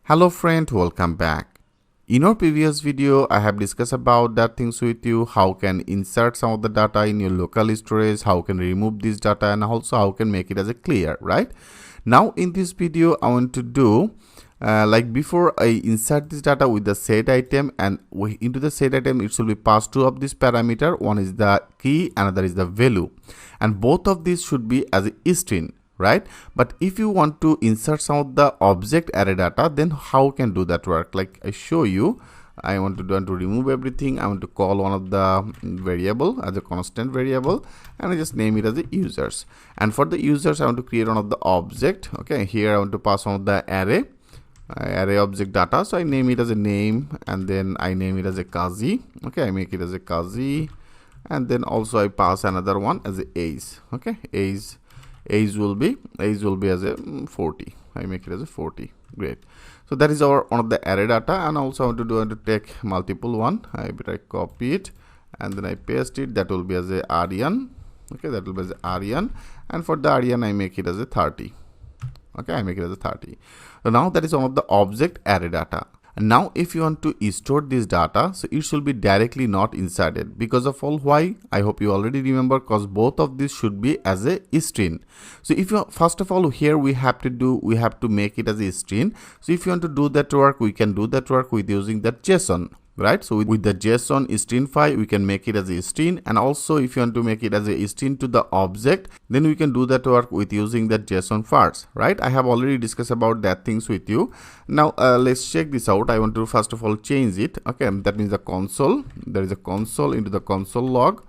Hello friend, welcome back. In our previous video, I have discussed about that things with you, how can insert some of the data in your local storage, how can remove this data, and also how can make it as a clear, right? Now in this video, I want to do like before I insert this data with the set item, and into the set item it should be passed two of this parameter. One is the key, another is the value, and both of these should be as a string, right? But if you want to insert some of the object array data, then how can do that work? Like I show you, I want to remove everything. I want to call one of the variable as a constant variable, and I just name it as a users. And for the users, I want to create one of the object. Okay, here I want to pass one of the array object data. So I name it as a name, and then I name it as a Kazi. Okay, I make it as a Kazi, and then also I pass another one as a age. Okay, age will be as a 40. I make it as a 40. Great. So that is our one of the array data, and also I want to take multiple one. I copy it and then I paste it. That will be as a Aryan. Okay, that will be as a Aryan, and for the Aryan I make it as a 30. Okay, I make it as a 30. So now that is one of the object array data. And now if you want to store this data, so it should be directly not inserted. Because of all why, I hope you already remember, because both of these should be as a string. So if you first of all here we have to make it as a string. So if you want to do that work, we can do that work with using that JSON. Right, so with the JSON Stringify, we can make it as a string, and also if you want to make it as a string to the object, then we can do that work with using that JSON first. Right, I have already discussed about that things with you. Now let's check this out. I want to first of all change it. Okay, that means the console. There is a console into the console log.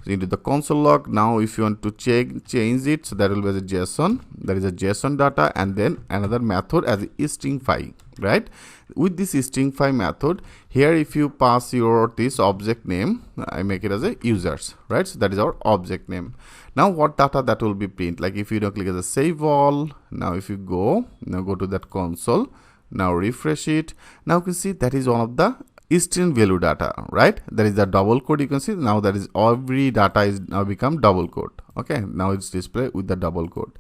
So into the console log, now if you want to change it, so that will be as a JSON. There is a JSON data, and then another method as a Stringify. Right, with this Stringify method here, if you pass this object name, I make it as a users. Right, so that is our object name. Now what data that will be print? Like if you don't click as a save all, now if you go to that console, now refresh it, now you can see that is one of the string value data. Right, there is the double quote. You can see now that is every data is now become double quote. Okay, now it's displayed with the double quote,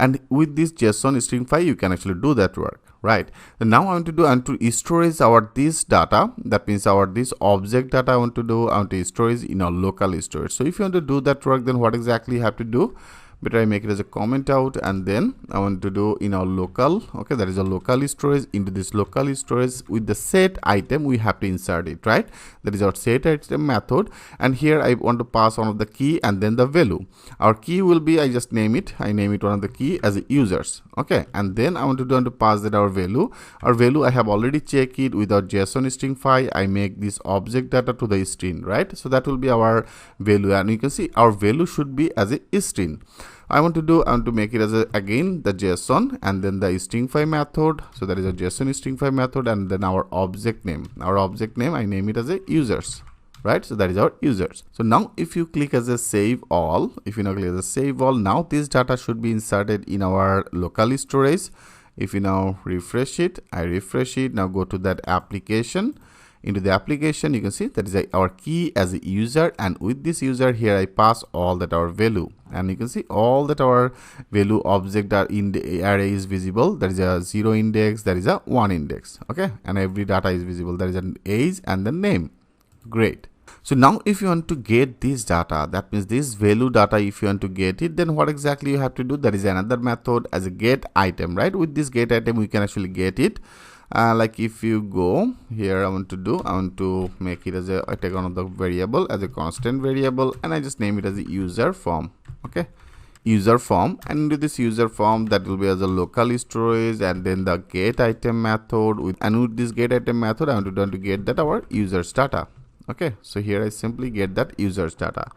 and with this JSON Stringify you can actually do that work. Right, and now I want to storage our this data. That means our this object data I want to storage in our local storage. So if you want to do that work, then what exactly you have to do? Better I make it as a comment out, and then I want to do in our local. Okay, that is a local storage. Into this local storage with the set item we have to insert it. Right, that is our set item method, and here I want to pass one of the key and then the value. Our key will be, I just name it one of the key as a users. Okay, and then I want to pass that our value. Our value I have already checked it with our JSON Stringify. I make this object data to the string. Right, so that will be our value, and you can see our value should be as a string. I want to make it as again the JSON and then the Stringify method. So that is a JSON Stringify method, and then our object name. Our object name I name it as a users. Right, so that is our users. So now if you click as a save all, if you now click as a save all, now this data should be inserted in our local storage. If you now refresh it, I refresh it. Now go to that application. Into the application, you can see that is our key as a user, and with this user here I pass all that our value, and you can see all that our value object are in the array is visible. There is a 0 index, there is a 1 index. Okay, and every data is visible. There is an age and the name. Great. So now if you want to get this data, that means this value data, if you want to get it, then what exactly you have to do? There is another method as a get item. Right, with this get item we can actually get it. Like if you go here, I want to make it as I take one of the variable as a constant variable, and I just name it as a user form. Okay, user form, and into this user form that will be as a local storage, and then the get item method with this get item method I want to get that our users data. Okay, so here I simply get that users data.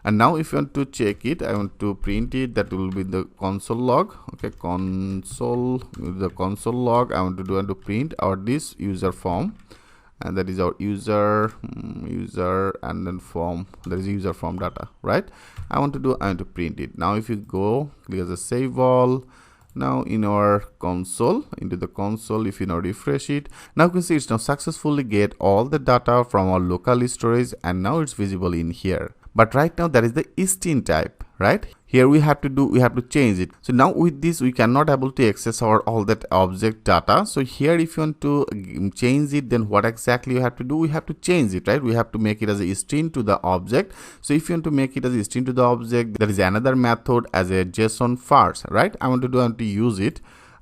And now if you want to check it, I want to print it. That will be the console log. Okay, the console log I want to print our this user form, and that is our user and then form. There is user form data. Right, I want to print it. Now if you go click as a save all, now in our console, into the console, if you now refresh it, now you can see it's now successfully get all the data from our local storage, and now it's visible in here. But right now that is the string type. Right, here we have to change it. So now with this we cannot able to access our all that object data. So here if you want to change it, then what exactly you have to do, we have to change it, right? We have to make it as a string to the object. So if you want to make it as a string to the object, there is another method as a JSON parse, right? I want to use it.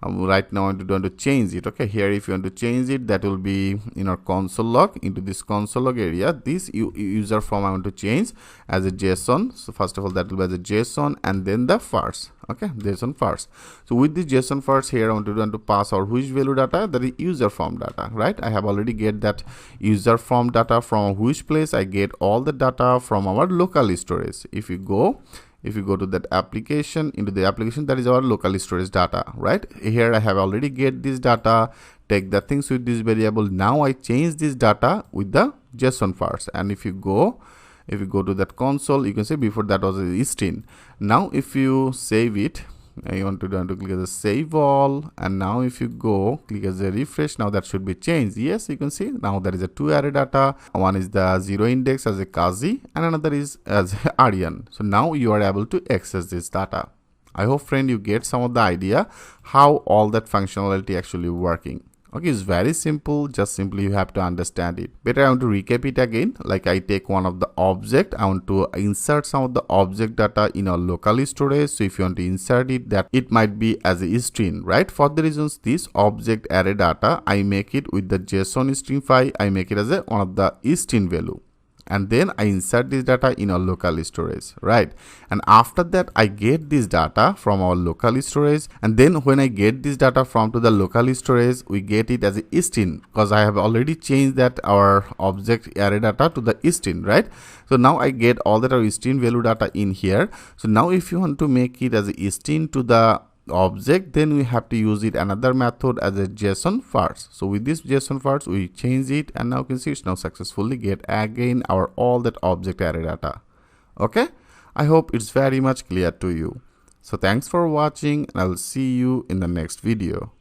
Right now I want to change it. Okay, here if you want to change it, that will be in our console log. Into this console log area, this user form I want to change as a JSON. So first of all, that will be as a JSON, and then the parse. Okay, JSON parse. So with this JSON parse here, I want to pass our which value data, that is user form data, right? I have already get that user form data from which place. I get all the data from our local storage. If you go to that application, into the application, that is our local storage data, right? Here I have already get this data, take the things with this variable. Now I change this data with the JSON parse. And if you go to that console, you can see before that was a string. Now if you save it, I want to click as a save all, and now if you go click as a refresh, now that should be changed. Yes, you can see now there is a two array data. One is the 0 index as a Kazi, and another is as Aryan. So now you are able to access this data. I hope friend you get some of the idea how all that functionality actually working. Okay, it's very simple, just simply you have to understand it. Better I want to recap it again. Like I take one of the object, I want to insert some of the object data in our local storage. So if you want to insert it, that it might be as a string, right? For the reasons this object array data, I make it with the JSON Stringify, I make it as a one of the string value. And then I insert this data in our local storage, right? And after that I get this data from our local storage, and then when I get this data from to the local storage, we get it as a string, because I have already changed that our object array data to the string, right? So now I get all that our string value data in here. So now if you want to make it as a string to the object, then we have to use it another method as a JSON parse. So with this JSON parse we change it, and now you can see it's now successfully get again our all that object array data. Okay, I hope it's very much clear to you. So thanks for watching, and I will see you in the next video.